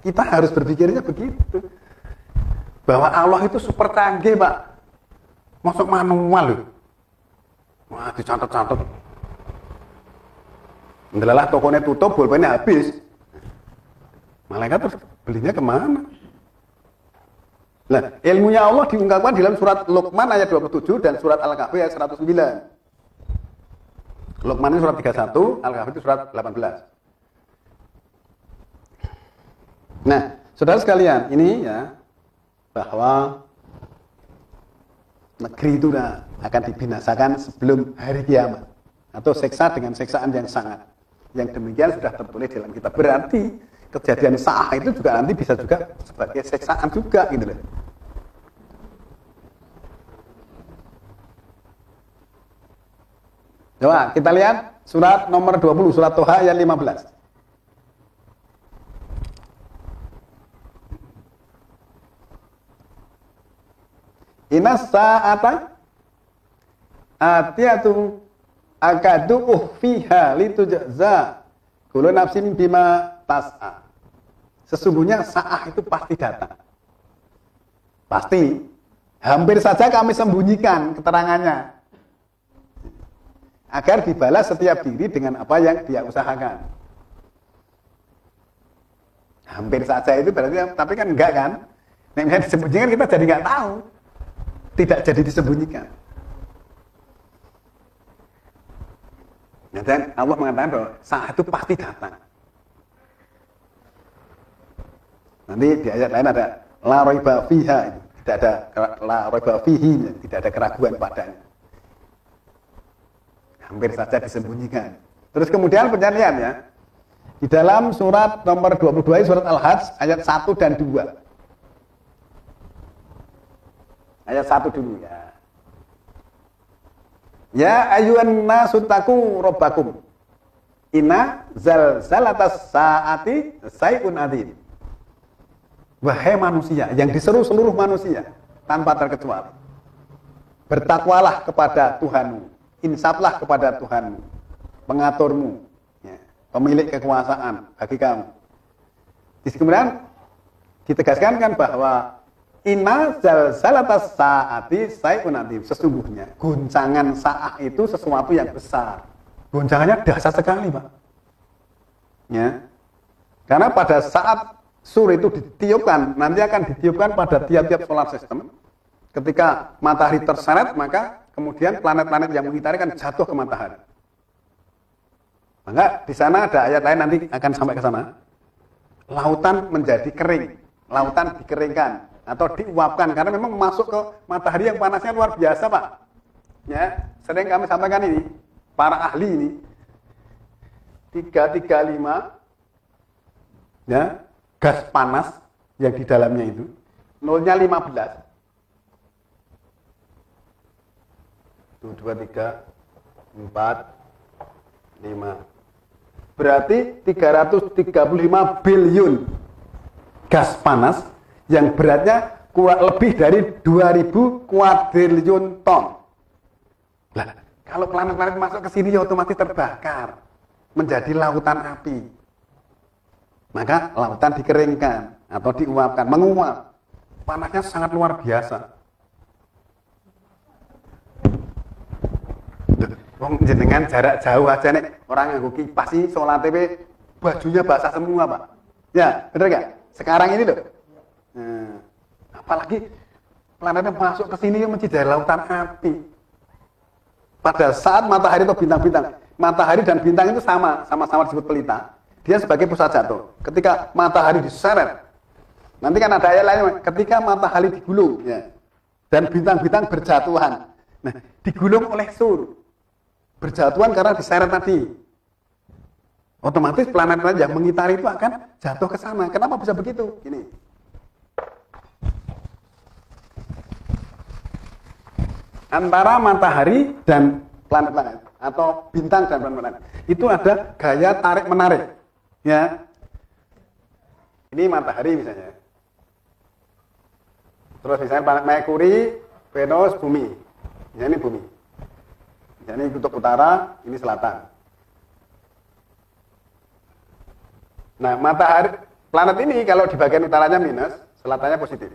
Kita harus berpikirnya begitu. Bahwa Allah itu super canggih, Pak. Masuk manual loh. Wah, dicatat-catat. Ndelalah tokonya tutup, pulpennya habis. Malaikat terus belinya kemana? Nah, ilmunya Allah diungkapkan dalam surat Luqman ayat 27 dan surat Al-Kahfi ayat 109. Luqman itu surat 31, Al-Kahfi itu surat 18. Nah, saudara sekalian, ini ya bahwa negeri itu akan dibinasakan sebelum hari kiamat atau siksa dengan siksaan yang sangat. Yang demikian sudah tertulis dalam kitab. Berarti kejadian Sa'ah itu juga nanti bisa juga sebagai siksaan juga gitu loh. Coba kita lihat surat nomor 20, surat Toha ayat 15. Inna sa'ata atiyatu akadu uhfiha litujza kullu nafsin bima tas'a. Sesungguhnya Sa'ah itu pasti datang. Pasti. Hampir saja kami sembunyikan keterangannya agar dibalas setiap diri dengan apa yang dia usahakan. Hampir saja itu berarti, tapi kan enggak kan? Nah, misalnya disembunyikan kita jadi enggak tahu. Tidak jadi disembunyikan. Nah, dan Allah mengatakan bahwa saat itu pasti datang. Nanti di ayat lain ada la raiba fiha, tidak ada la raiba fihi, tidak ada keraguan padanya. Hampir saja disembunyikan. Terus kemudian penyanyian ya. Di dalam surat nomor 22 surat Al-Hajj ayat 1 dan 2. Ayat 1 dulu ya. Ya ayyuhan nasu taqu rabbakum. Inna zalzalatas saati syai'un adzim. Wahai manusia, yang diseru seluruh manusia tanpa terkecuali. Bertakwalah kepada Tuhanmu. Insaflah kepada Tuhanmu, pengaturmu, ya, pemilik kekuasaan bagi kamu. Kemudian ditegaskan kan bahwa inna zalzalatas saati syai'un adzim. Sesungguhnya goncangan Sa'ah itu sesuatu yang besar. Goncangannya dahsyat sekali, Pak. Ya. Karena pada saat sur itu ditiupkan, nanti akan ditiupkan pada tiap-tiap solar system. Ketika matahari terseret, maka kemudian planet-planet yang mengitari kan jatuh ke matahari. Maka di sana ada ayat lain nanti akan sampai ke sana. Lautan menjadi kering, lautan dikeringkan atau diuapkan karena memang masuk ke matahari yang panasnya luar biasa, Pak. Ya, sering kami sampaikan ini, para ahli ini 335 ya, gas panas yang di dalamnya itu nolnya 15. 1, 2, 3, 4, 5. Berarti 335 billion gas panas yang beratnya lebih dari 2000 kuadriliun ton. Nah, kalau planet-planet masuk ke sini ya otomatis terbakar menjadi lautan api. Maka lautan dikeringkan atau diuapkan, menguap. Panasnya sangat luar biasa. Wong jenengan jarak jauh aja nih orang nganggo kipas sih solar TV bajunya basah semua, Pak. Ya, benar enggak? Sekarang ini loh. Nah, apalagi planetnya masuk ke sini yang menjadi lautan api. Pada saat matahari atau bintang-bintang, matahari dan bintang itu sama-sama disebut pelita. Dia sebagai pusat jatuh. Ketika matahari diseret, nanti kan ada ayat lain, ketika matahari digulung, ya, dan bintang-bintang berjatuhan. Nah, digulung oleh sur. Berjatuhan karena diseret tadi. Otomatis planet-planet yang mengitari itu akan jatuh ke sana. Kenapa bisa begitu? Ini. Antara matahari dan planet-planet atau bintang dan planet-planet itu ada gaya tarik-menarik. Ya. Ini matahari misalnya. Terus misalnya planet Merkuri, Venus, Bumi. Ya, ini Bumi. Ini kutub utara, ini selatan. Nah, Planet ini kalau di bagian utaranya minus, selatannya positif.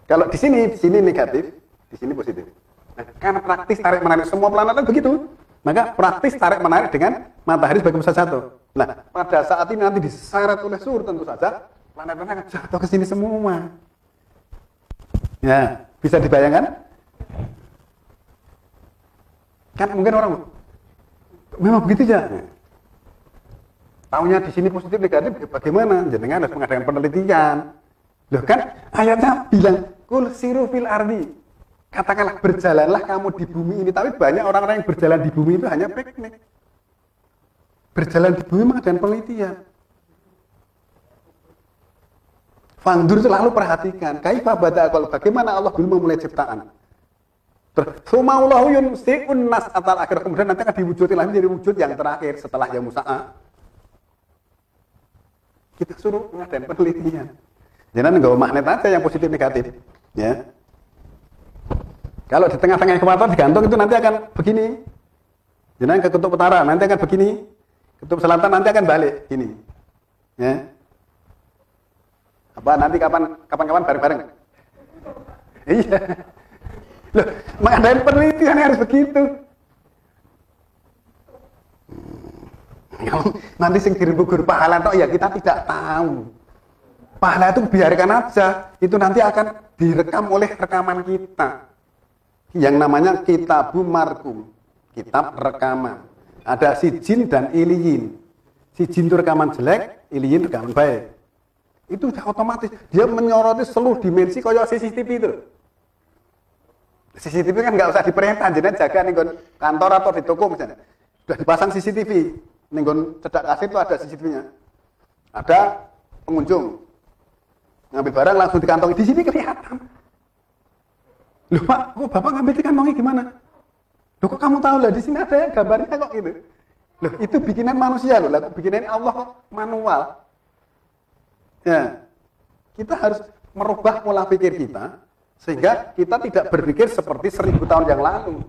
Kalau di sini negatif, di sini positif. Nah, karena praktis tarik menarik semua planet kan begitu. Maka praktis tarik menarik dengan matahari sebagai pusat jatuh. Nah, pada saat ini nanti diseret oleh surut tentu saja planet-planet akan jatuh ke sini semua. Ya, bisa dibayangkan? Kan mungkin orang memang begitu ya. Taunya di sini positif negatif bagaimana? Jenengan harus mengadakan penelitian. Loh kan ayatnya bilang kul siru fil ardi. Katakanlah berjalanlah kamu di bumi ini, tapi banyak orang-orang yang berjalan di bumi itu hanya piknik. Berjalan di bumi mengadakan penelitian. Fangdur selalu perhatikan, kaifa bada'al, bagaimana Allah dulu memulai ciptaan. Sumaulahu yunsi'un nas atal akhir, kemudian nanti akan diwujudin lagi menjadi wujud yang terakhir setelah yang musa'a. Kita suruh ngadain penelitian. Jangan nggak magnet aja yang positif negatif, ya. Kalau di tengah-tengah ekuator digantung itu nanti akan begini. Jangan ke kutub utara nanti akan begini, kutub selatan nanti akan balik gini, ya. Apa nanti kapan-kapan bareng-bareng? Iya. Loh, mengadain penelitian harus begitu. Nanti sing dirembuk pahala toh ya kita tidak tahu. Pahala itu biarkan aja, itu nanti akan direkam oleh rekaman kita. Yang namanya kitabum markum, kitab rekaman. Ada sijin dan iliyin. Sijin itu rekaman jelek, iliyin rekaman baik. Itu sudah otomatis, dia menyoroti seluruh dimensi kayak CCTV itu. CCTV kan nggak usah diperintah, jenengan jaga nih kantor atau di toko misalnya. Sudah dipasang CCTV, nih cedak kasir itu ada CCTV-nya. Ada pengunjung ngambil barang langsung dikantongi, di sini kelihatan. Loh Pak, kok Bapak ngambil dikantongi gimana? Loh kok kamu tahu lah di sini ada ya gambarnya kok gitu. Loh itu bikinan manusia loh, bikinan Allah kok manual. Ya, kita harus merubah pola pikir kita sehingga kita tidak berpikir seperti 1000 tahun yang lalu.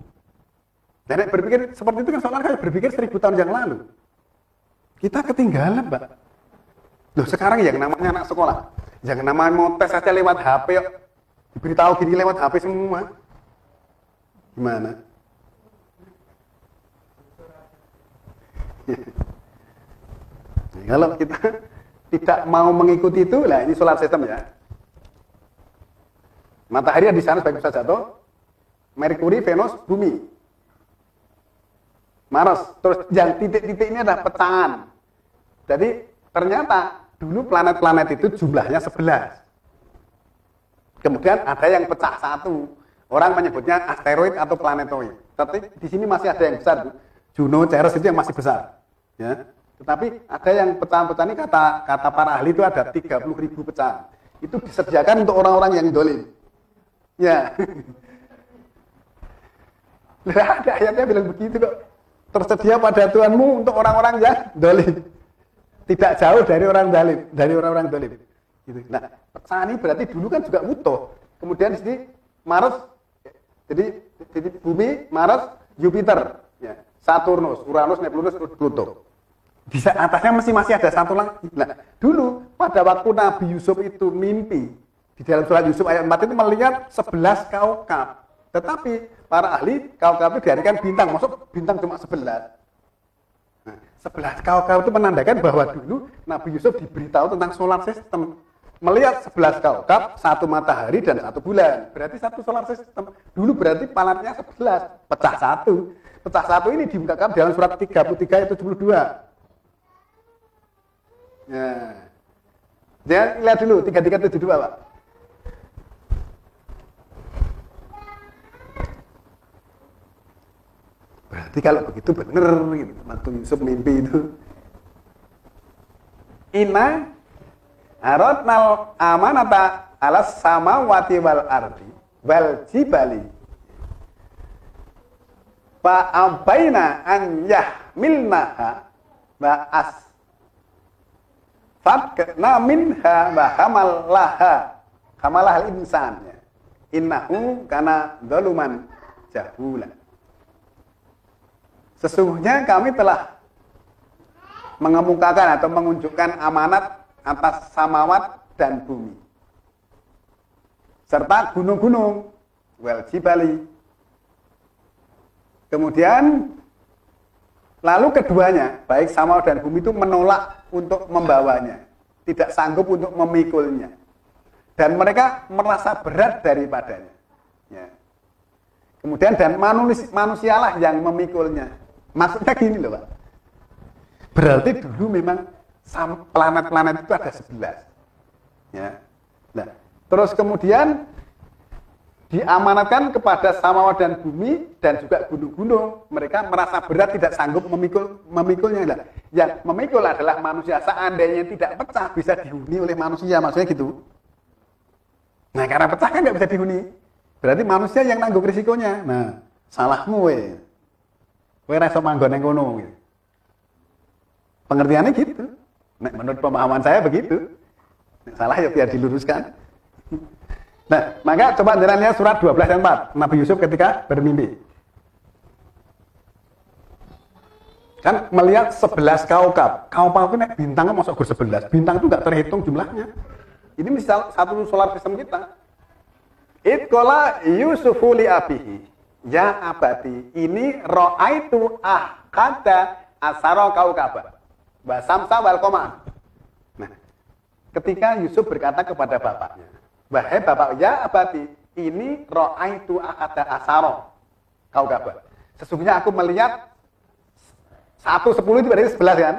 Dan berpikir seperti itu kan soalnya kayak berpikir 1000 tahun yang lalu. Kita ketinggalan, Mbak. Loh sekarang yang namanya anak sekolah, yang namanya mau tes aja lewat HP, yuk. Diberitahu gini lewat HP semua. Gimana? Nah, kalau kita tidak mau mengikuti itu, lah ini solar system ya. Matahari di sana sebagai pusat jatuh, Merkuri, Venus, Bumi, Mars. Terus yang titik-titik ini adalah pecahan. Jadi ternyata dulu planet-planet itu jumlahnya 11. Kemudian ada yang pecah satu. Orang menyebutnya asteroid atau planetoid. Tapi di sini masih ada yang besar. Juno, Ceres itu yang masih besar. Ya. Tetapi ada yang pecahan-pecahan ini kata para ahli itu ada 30.000 pecahan. Itu disediakan untuk orang-orang yang dolim. Ya. Ada ayatnya bilang begitu kok. Tersedia pada Tuhanmu untuk orang-orang yang dolim. Tidak jauh dari orang dolim, dari orang-orang dolim. Gitu. Nah, pecahan ini berarti dulu kan juga utuh. Kemudian di sini Mars, jadi Bumi, Mars, Jupiter, ya. Saturnus, Uranus, Neptunus, Pluto. Di atasnya masih ada satu lagi. Nah, dulu pada waktu Nabi Yusuf itu mimpi di dalam surat Yusuf ayat 4 itu melihat 11 kaukab. Tetapi para ahli kaukab itu diartikan bintang, maksud bintang cuma 11. Nah, 11 kaukab itu menandakan bahwa dulu Nabi Yusuf diberitahu tentang solar system. Melihat 11 kaukab, satu matahari dan satu bulan. Berarti satu solar system. Dulu berarti planetnya 11, pecah satu. Pecah satu ini diungkapkan dalam surat 33 ayat 72. Ya. Jangan lihat dulu 3372, Pak. Berarti kalau begitu benar gitu. Waktu Yusuf mimpi itu. Inna aradnal amanata alas samawati wal ardi wal jibali fa abaina an yahmilnaha wa fakna minha wa hamalah insan innahu kana zaluman jahula. Sesungguhnya kami telah mengemukakan atau menunjukkan amanat atas samawat dan bumi serta gunung-gunung wal jibali. Kemudian lalu keduanya, baik samawat dan bumi itu menolak untuk membawanya, tidak sanggup untuk memikulnya, dan mereka merasa berat daripadanya. Ya. Kemudian dan manusialah yang memikulnya. Maksudnya gini loh Pak. Berarti dulu memang planet-planet itu ada 11. Ya. Nah, terus kemudian diamanatkan kepada samawat dan bumi dan juga gunung-gunung. Mereka merasa berat tidak sanggup memikulnya. Nah, yang memikul adalah manusia. Seandainya tidak pecah bisa dihuni oleh manusia, maksudnya gitu. Nah, karena pecah kan nggak bisa dihuni. Berarti manusia yang nanggung risikonya. Nah, salahmu we. Kowe ra iso manggon nang kono gitu. Pengertiannya gitu. Nah, menurut pemahaman saya begitu. Nah, salah ya biar diluruskan. Nah, maka coba jenengan lihat surat 12 ayat 4. Nabi Yusuf ketika bermimpi. Kan melihat 11 kaukab. Kaukab itu nek bintangnya masuk ke 11. Bintang itu enggak terhitung jumlahnya. Ini misal satu solar system kita. Itqala Yusufu li abihi. Ya abadi, ini ra'aitu ahqada asara kaukaba. Wa samsa wal qamar. Nah, ketika Yusuf berkata kepada bapaknya, "Wahai bapak, ya abadi, ini ra'aitu ahqada asara kaukaba." Sesungguhnya aku melihat 1/10 itu berarti 11 kan?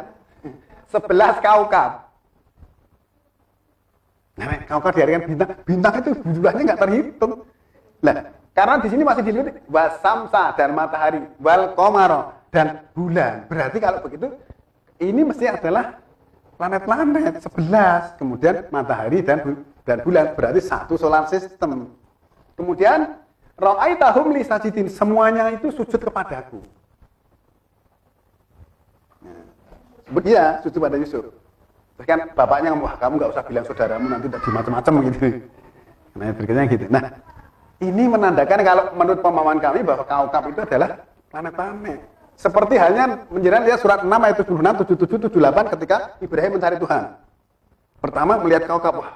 11 kaukab. Nah, kaukab diartikan bintang. Bintang itu jumlahnya nggak terhitung. Nah, karena di sini masih dilihat wasamsa dan matahari, wal qamara dan bulan. Berarti kalau begitu ini mesti adalah planet-planet 11, kemudian matahari dan bulan. Berarti satu solar system. Kemudian ra'aitahum li sajidin, semuanya itu sujud kepadaku. Nah, iya, sujud pada Yusuf. Terus kan bapaknya ngomong, kamu nggak usah bilang saudaramu nanti tak macam-macam gitu. Nah, berikutnya gitu. Nah, ini menandakan kalau menurut pemahaman kami bahwa kaukab itu adalah planet-planet. Seperti halnya menjelaskan lihat surat 6 ayat 76, 77, 78 ketika Ibrahim mencari Tuhan. Pertama melihat kaukab, wah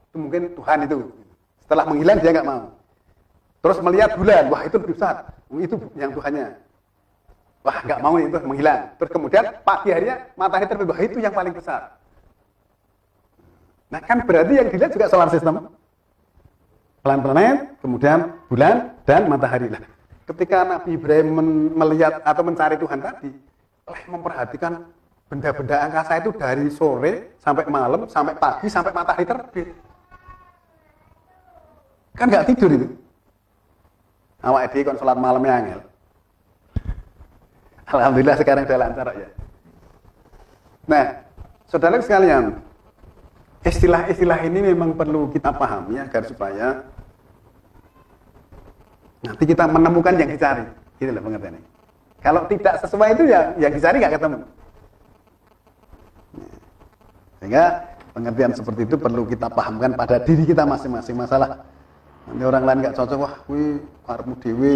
itu mungkin Tuhan itu. Setelah menghilang dia nggak mau. Terus melihat bulan, wah itu lebih besar. Itu yang Tuhannya. Wah nggak mau itu menghilang. Terus kemudian pagi harinya matahari terbit, wah itu yang paling besar. Nah kan berarti yang dilihat juga solar system. Planet, kemudian bulan dan matahari. Nah, ketika Nabi Ibrahim melihat atau mencari Tuhan tadi, memperhatikan benda-benda angkasa itu dari sore sampai malam, sampai pagi, sampai matahari terbit. Kan nggak tidur itu. Awak edhi kon salat malamnya angel. Alhamdulillah sekarang sudah lancar ya. Nah, saudara sekalian, istilah-istilah ini memang perlu kita pahami agar supaya nanti kita menemukan yang dicari. Gitu loh pengertiannya. Kalau tidak sesuai itu ya yang dicari nggak ketemu. Sehingga pengertian seperti itu perlu kita pahamkan pada diri kita masing-masing. Masalah nanti orang lain nggak cocok, wah kuwi karepmu dhewe,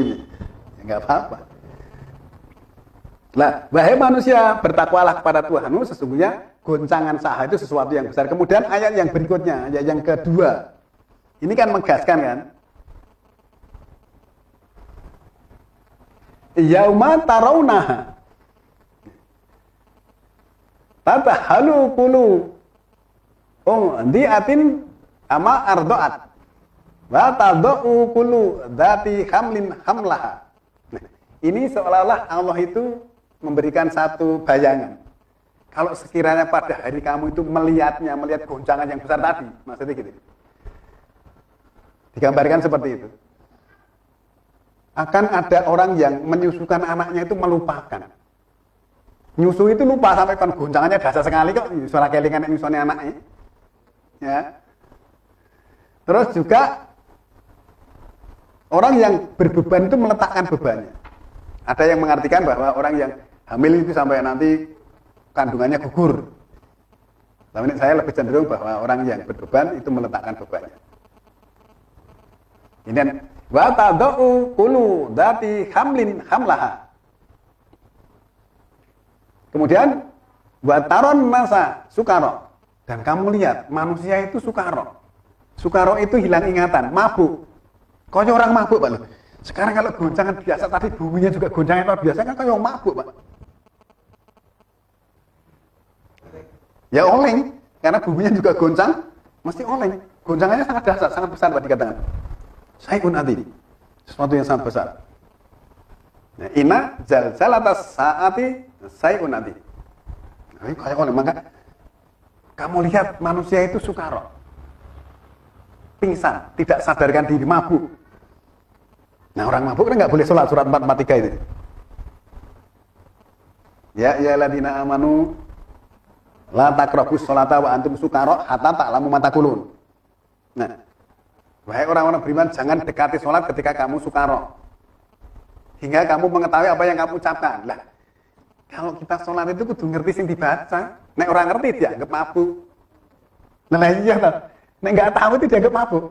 ya nggak apa-apa. Lah, wahai manusia, bertakwalah kepada Tuhanmu, sesungguhnya goncangan saha itu sesuatu yang besar. Kemudian ayat yang berikutnya, ayat yang kedua. Ini kan menegaskan kan? Yauma tarawnaha tatahalu qulu diatin ama ardoat wa tadau qulu dzati hamlin hamlaha. Nah, ini seolah-olah Allah itu memberikan satu bayangan. Kalau sekiranya pada hari kamu itu melihat goncangan yang besar tadi, maksudnya gitu. Digambarkan seperti itu. Akan ada orang yang menyusukan anaknya itu melupakan. Nyusu itu lupa sampai kan goncangannya dasar sekali kok, suara kelingan nyusunnya anaknya. Ya. Terus juga orang yang berbeban itu meletakkan bebannya. Ada yang mengartikan bahwa orang yang hamil itu sampai nanti kandungannya gugur. Tapi saya lebih cenderung bahwa orang yang berbeban itu meletakkan bebannya. Ini wa tadau qulu dzati hamlin hamlaha. Kemudian wa taron nasa sukara, Dan kamu lihat, manusia itu sukaro. Sukaro itu hilang ingatan, mabuk. Kayak orang mabuk, Pak. Sekarang kalau goncangan biasa, tadi buminya juga goncangan luar biasa, kan kayak mabuk, Pak. Ya oleng, karena buminya juga goncang, mesti oleng. Goncangannya sangat dahsyat, sangat besar, Pak, dikatakan. Syai'un adzim, sesuatu yang sangat besar. Nah, inna zalzalatas saati syai'un adzim. Nah, ini kayak oleng, maka kamu lihat manusia itu sukaro, pingsan, tidak sadarkan diri, mabuk. Nah, orang mabuk kan nggak boleh sholat, surat 443 itu. Ya ayyuhalladzina amanu la taqrabus sholata wa antum sukara hatta ta'lamu ma taqulun. Nah, wahai orang-orang beriman, jangan dekati sholat ketika kamu sukara, hingga kamu mengetahui apa yang kamu ucapkan. Lah, kalau kita sholat itu kudu ngerti sing dibaca. Nek orang ngerti dianggap mabuk. Nah iya lah. Nek nggak tahu itu dianggap mabuk.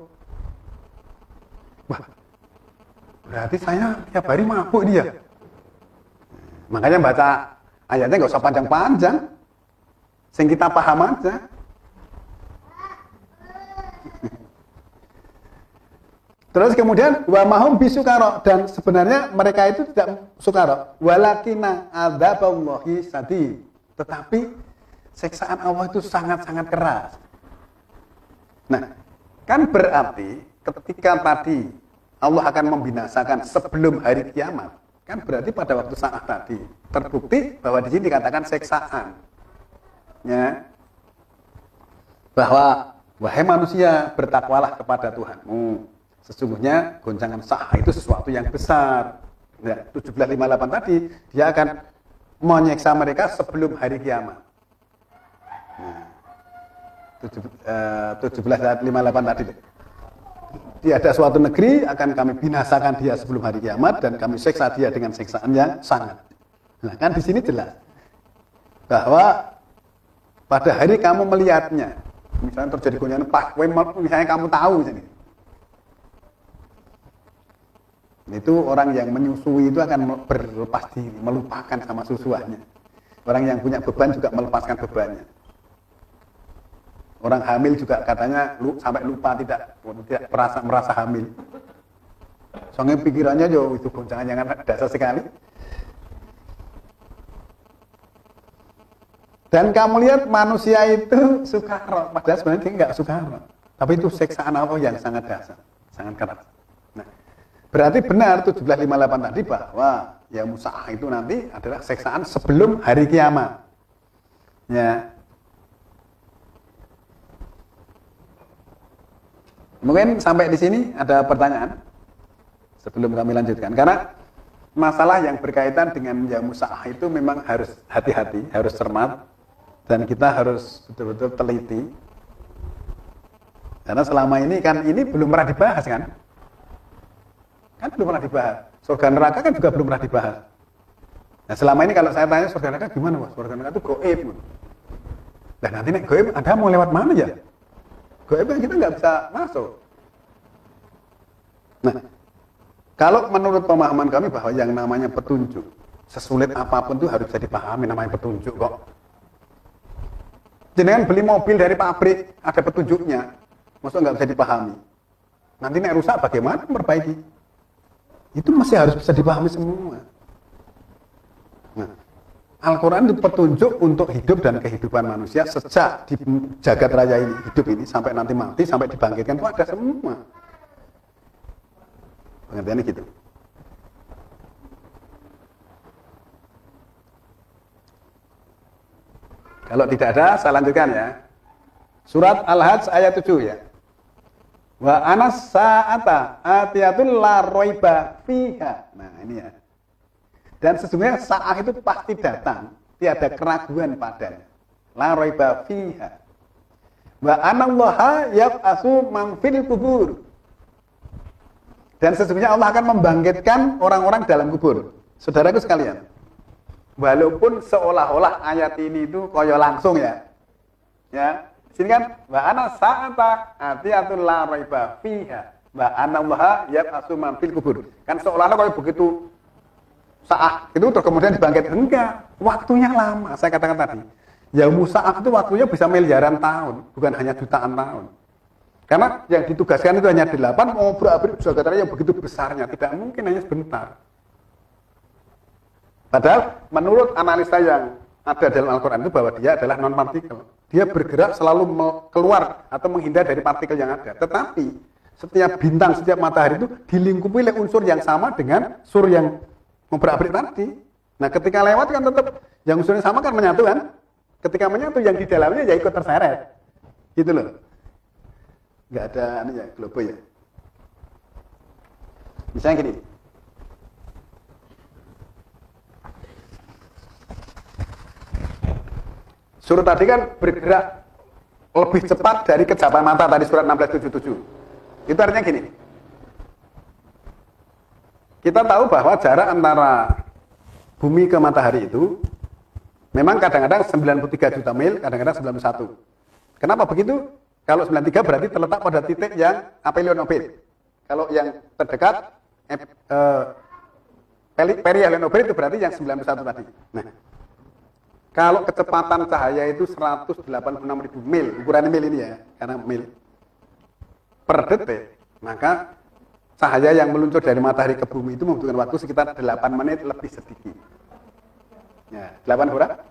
Wah, berarti saya tiap hari mabuk dia. Makanya baca ayatnya nggak usah panjang-panjang. Sing kita paham aja. Terus kemudian wa mahum bisukara, dan sebenarnya mereka itu tidak sukara. Walakina adzaballahi sadid. Tetapi siksaan Allah itu sangat-sangat keras. Nah, kan berarti ketika tadi Allah akan membinasakan sebelum hari kiamat, kan berarti pada waktu saat tadi terbukti bahwa di sini dikatakan siksaan. Ya. Bahwa wahai manusia, bertakwalah kepada Tuhanmu. Sesungguhnya goncangan sa'ah itu sesuatu yang besar. Ya, 1758 tadi dia akan menyiksa mereka sebelum hari kiamat. Nah, 1758 tadi. Tiada suatu negeri akan kami binasakan dia sebelum hari kiamat dan kami siksa dia dengan siksaan yang sangat. Nah, kan di sini jelas bahwa pada hari kamu melihatnya, misalnya terjadi goncangan, misalnya kamu tahu ini. Itu orang yang menyusui itu akan berlepas diri, melupakan sama susuannya. Orang yang punya beban juga melepaskan bebannya. Orang hamil juga katanya sampai lupa tidak merasa hamil. Soalnya pikirannya itu goncangan yang dasar sekali. Dan kamu lihat manusia itu sukaro, padahal sebenarnya dia nggak sukaro. Tapi itu siksaan Allah yang sangat dasar, sangat keras. Nah, berarti benar 1758 tadi bahwa ya musa'ah itu nanti adalah siksaan sebelum hari kiamat. Ya. Mungkin sampai di sini ada pertanyaan sebelum kami lanjutkan. Karena masalah yang berkaitan dengan ya musa'ah itu memang harus hati-hati, harus cermat, dan kita harus betul-betul teliti. Karena selama ini kan ini belum pernah dibahas kan? Kan belum pernah dibahas. Surga neraka kan juga belum pernah dibahas. Nah selama ini kalau saya tanya surga neraka gimana, Mas? Surga neraka itu goib. Dan nanti nek goib Anda mau lewat mana ya? Goib kan kita nggak bisa masuk. Nah, kalau menurut pemahaman kami bahwa yang namanya petunjuk, sesulit apapun itu harus bisa dipahami namanya petunjuk kok. Jenengan beli mobil dari pabrik, ada petunjuknya, maksudnya nggak bisa dipahami. Nanti nek rusak bagaimana memperbaiki? Itu masih harus bisa dipahami semua. Nah, Al-Quran itu petunjuk untuk hidup dan kehidupan manusia sejak di jagat raya ini, hidup ini, sampai nanti mati, sampai dibangkitkan, itu ada semua. Pengertiannya gitu. Kalau tidak ada, saya lanjutkan ya. Surat Al-Hajj ayat 7 ya. Wa anas sa'ata atiyatul la roiba fiha. Nah ini ya. Dan sesungguhnya sa'ah itu pasti datang, tiada keraguan padanya. La roiba fiha. Wa anallaha yab'asu man fil kubur. Dan sesungguhnya Allah akan membangkitkan orang-orang dalam kubur. Saudaraku sekalian, walaupun seolah-olah ayat ini itu koyo langsung ya. Ya, sini kan wa ana sa'ata atiyatul la raiba fiha wa anallaha yab'asu man fil kubur. Kan seolah-olah koyo begitu saat itu terus kemudian dibangkit. Enggak, waktunya lama. Saya katakan tadi, Ya musa'af itu waktunya bisa miliaran tahun, bukan hanya jutaan tahun. Karena yang ditugaskan itu hanya 8, mau berat-berat yang begitu besarnya, tidak mungkin hanya sebentar. Padahal menurut analisa yang ada dalam Al-Quran itu bahwa dia adalah non-partikel. Dia bergerak selalu keluar atau menghindar dari partikel yang ada. Tetapi setiap bintang, setiap matahari itu dilingkupi oleh unsur yang sama dengan sur yang memberak-berik tadi. Nah ketika lewat kan tetap yang unsurnya sama kan menyatu kan. Ketika menyatu yang di dalamnya ya ikut terseret. Gitu loh. Nggak ada ini ya, globo ya. Misalnya gini. Sur tadi kan bergerak lebih cepat dari kejapan mata tadi surat 1677. Itu artinya gini. Kita tahu bahwa jarak antara bumi ke matahari itu memang kadang-kadang 93 juta mil, kadang-kadang 91. Kenapa begitu? Kalau 93 berarti terletak pada titik yang aphelion orbit. Kalau yang terdekat perihelion orbit itu berarti yang 91 tadi. Nah, kalau kecepatan cahaya itu 186.000 mil, ukuran mil ini ya, karena mil per detik, maka cahaya yang meluncur dari matahari ke bumi itu membutuhkan waktu sekitar 8 menit lebih sedikit. Ya, 8 berapa?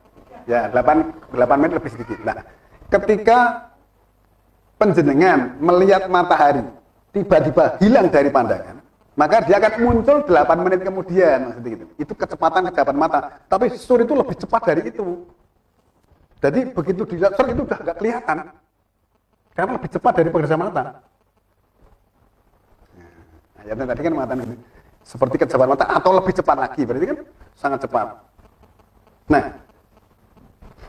Ya, 8 menit lebih sedikit. Nah, ketika penjenengan melihat matahari tiba-tiba hilang dari pandangan, maka dia akan muncul 8 menit kemudian, maksudnya gitu. Itu kecepatan kejapan mata. Tapi sur itu lebih cepat dari itu. Jadi begitu dilihat sur itu udah nggak kelihatan, karena lebih cepat dari pengerja mata. Nah, ayatnya tadi kan mengatakan ini seperti kejapan mata atau lebih cepat lagi, berarti kan sangat cepat. Nah,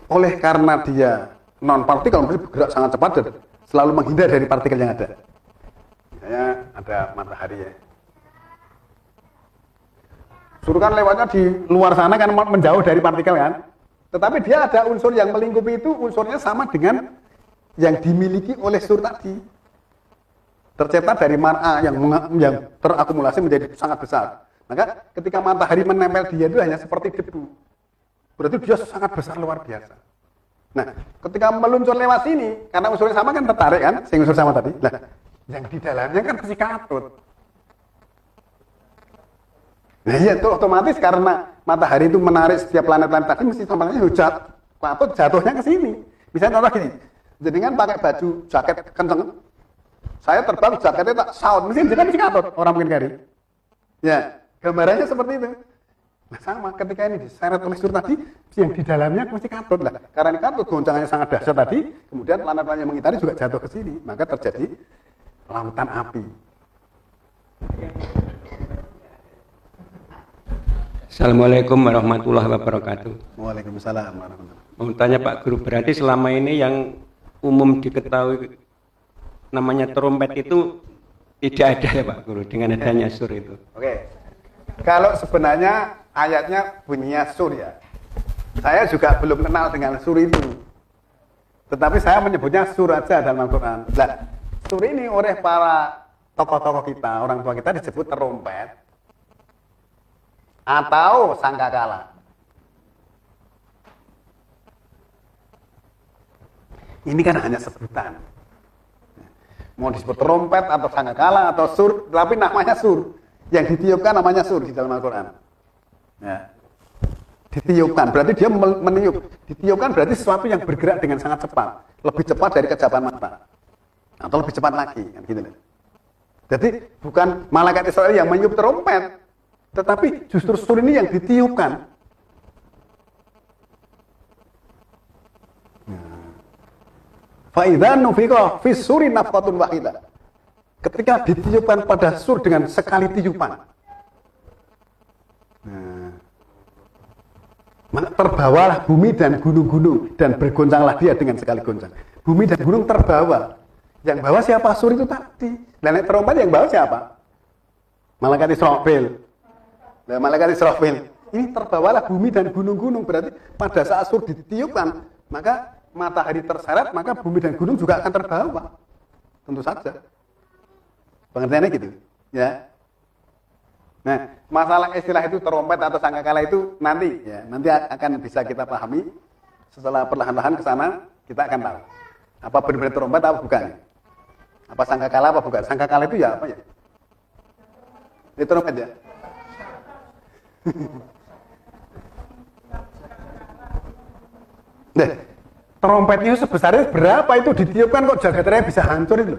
oleh karena dia non partikel bergerak sangat cepat dan selalu menghindar dari partikel yang ada. Misalnya ada matahari ya. Sur kan lewatnya di luar sana kan menjauh dari partikel kan. Tetapi dia ada unsur yang melingkupi itu, unsurnya sama dengan yang dimiliki oleh sur tadi. Tercetak dari mar'a yang terakumulasi menjadi sangat besar. Maka ketika matahari menempel dia itu hanya seperti debu. Berarti dia sangat besar luar biasa. Nah, ketika meluncur lewat sini, karena unsurnya sama kan tertarik kan, sehingga unsur sama tadi. Nah, yang di dalamnya kan pasti katut. Nah iya, itu otomatis karena matahari itu menarik setiap planet-planet tadi, mesti samanya hujat, katut jatuhnya ke sini. Misalnya contoh gini, jadi kan pakai baju jaket kenceng, saya terbang jaketnya tak saut, mesti katut, orang mungkin kari. Ya, gambarannya seperti itu. Nah sama, ketika ini diseret oleh sur tadi, yang di dalamnya mesti katut lah. Karena ini katut, goncangannya sangat dahsyat tadi, kemudian planet-planet yang mengitari juga jatuh ke sini, maka terjadi lautan api. Assalamualaikum warahmatullahi wabarakatuh. Waalaikumsalam warahmatullahi wabarakatuh. Mau tanya Pak Guru, berarti selama ini yang umum diketahui namanya trompet itu tidak ada ya Pak Guru dengan adanya sur itu? Oke. Kalau sebenarnya ayatnya bunyinya sur ya. Saya juga belum kenal dengan sur itu. Tetapi saya menyebutnya sur aja dalam Al-Quran. Nah, sur ini oleh para tokoh-tokoh kita, orang tua kita disebut trompet atau sangkakala. Ini kan hanya sebutan. Mau disebut trompet atau sangkakala atau sur, tapi namanya sur. Yang ditiupkan namanya sur di dalam Al-Quran. Ya. Ditiupkan, berarti dia meniup. Ditiupkan berarti sesuatu yang bergerak dengan sangat cepat. Lebih cepat dari kejapan mata. Atau lebih cepat lagi. Kan gitu. Jadi bukan malaikat Israel yang meniup trompet. Tetapi justru sur ini yang ditiupkan. Fa'idhan nufiqah fis suri nafqatun wahidah. Ketika ditiupkan pada sur dengan sekali tiupan, terbawalah bumi dan gunung-gunung dan bergoncanglah dia dengan sekali goncang. Bumi dan gunung terbawa. Yang bawa siapa? Sur itu tadi. Dan trompet yang bawa siapa? Malaikat Israfil. Nah, malaikat Israfil. Ini terbawalah bumi dan gunung-gunung. Berarti pada saat sur ditiupkan, maka matahari terseret, maka bumi dan gunung juga akan terbawa. Tentu saja. Pengertiannya gitu, ya. Nah, masalah istilah itu trompet atau sangkakala itu nanti, ya, nanti akan bisa kita pahami setelah perlahan-lahan ke sana kita akan tahu apa benar-benar trompet apa bukan. Apa sangkakala apa bukan? Sangkakala itu ya apa ya? Itu trompet ya. Nah, trompetnya sebesarnya berapa itu ditiupkan kok jagat raya bisa hancur itu?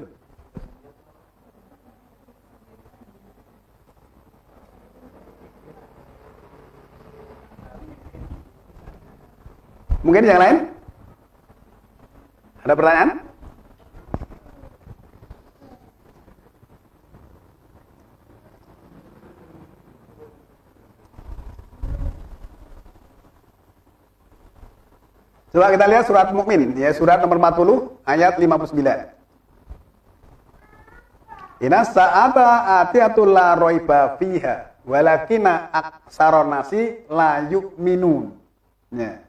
Mungkin yang lain? Ada pertanyaan? Coba kita lihat surat Mukmin, ya surat nomor 40 ayat 59. Inna sa'ata atiyatul la roiba fiha walakina aksaron nasi la yu'minun. Ya.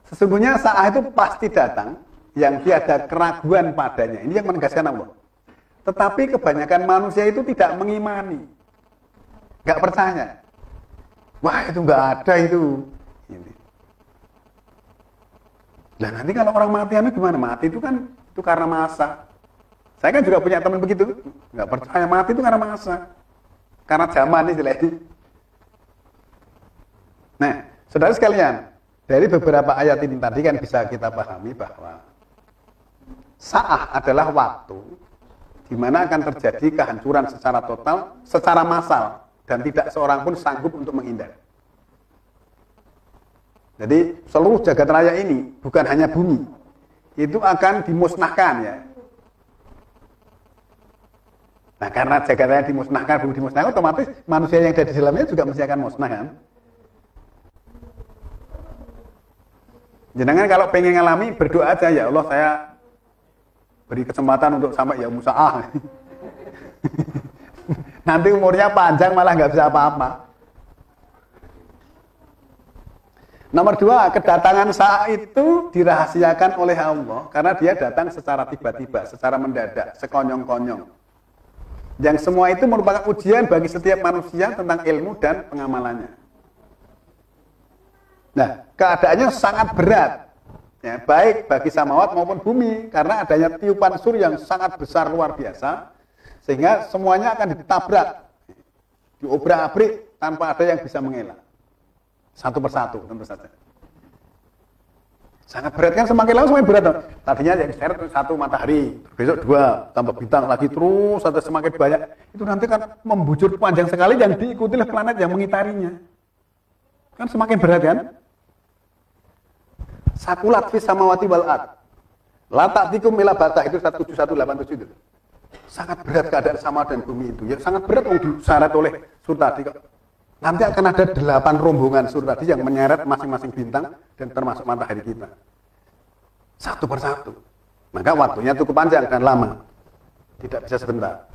Sesungguhnya saat itu pasti datang yang tiada keraguan padanya. Ini yang menegaskan Allah. Tetapi kebanyakan manusia itu tidak mengimani. Enggak percaya. Wah, itu enggak ada itu. Ini. Nah, nanti kalau orang matian itu gimana? Mati itu kan itu karena masa. Saya kan juga punya teman begitu. Enggak percaya mati itu karena masa. Karena zaman istilahnya. Nah, saudara sekalian, dari beberapa ayat ini tadi kan bisa kita pahami bahwa sa'ah adalah waktu di mana akan terjadi kehancuran secara total, secara massal, dan tidak seorang pun sanggup untuk menghindar. Jadi seluruh jagat raya ini bukan hanya bumi, itu akan dimusnahkan ya. Nah, karena jagat raya dimusnahkan, bumi dimusnahkan, otomatis manusia yang ada di dalamnya juga mesti akan musnah kan. Jangan kalau pengen ngalami berdoa aja, ya Allah saya beri kesempatan untuk sampai ya Musa'ah. Nanti umurnya panjang malah nggak bisa apa-apa. Nomor 2, kedatangan saat itu dirahasiakan oleh Allah karena dia datang secara tiba-tiba, secara mendadak, sekonyong-konyong. Yang semua itu merupakan ujian bagi setiap manusia tentang ilmu dan pengamalannya. Nah, keadaannya sangat berat, ya, baik bagi samawat maupun bumi, karena adanya tiupan sur yang sangat besar luar biasa, sehingga semuanya akan ditabrak, diobrak-abrik tanpa ada yang bisa mengelak. Satu persatu, tentu saja. Sangat berat kan, semakin lama semakin berat. Tadinya yang seret satu matahari, besok 2, tambah bintang lagi terus, atau semakin banyak. Itu nanti kan membujur panjang sekali yang diikuti oleh planet yang mengitarinya. Kan semakin berat kan? Sakulat fis samawati wal ard. La ta'tikum ila batah, itu 17187 itu. Sangat berat keadaan sama dan bumi itu. Ya sangat berat disyarat oleh sur tadi kok. Nanti akan ada 8 rombongan sur tadi yang menyeret masing-masing bintang dan termasuk matahari kita. Satu persatu. Maka waktunya cukup panjang dan lama. Tidak bisa sebentar.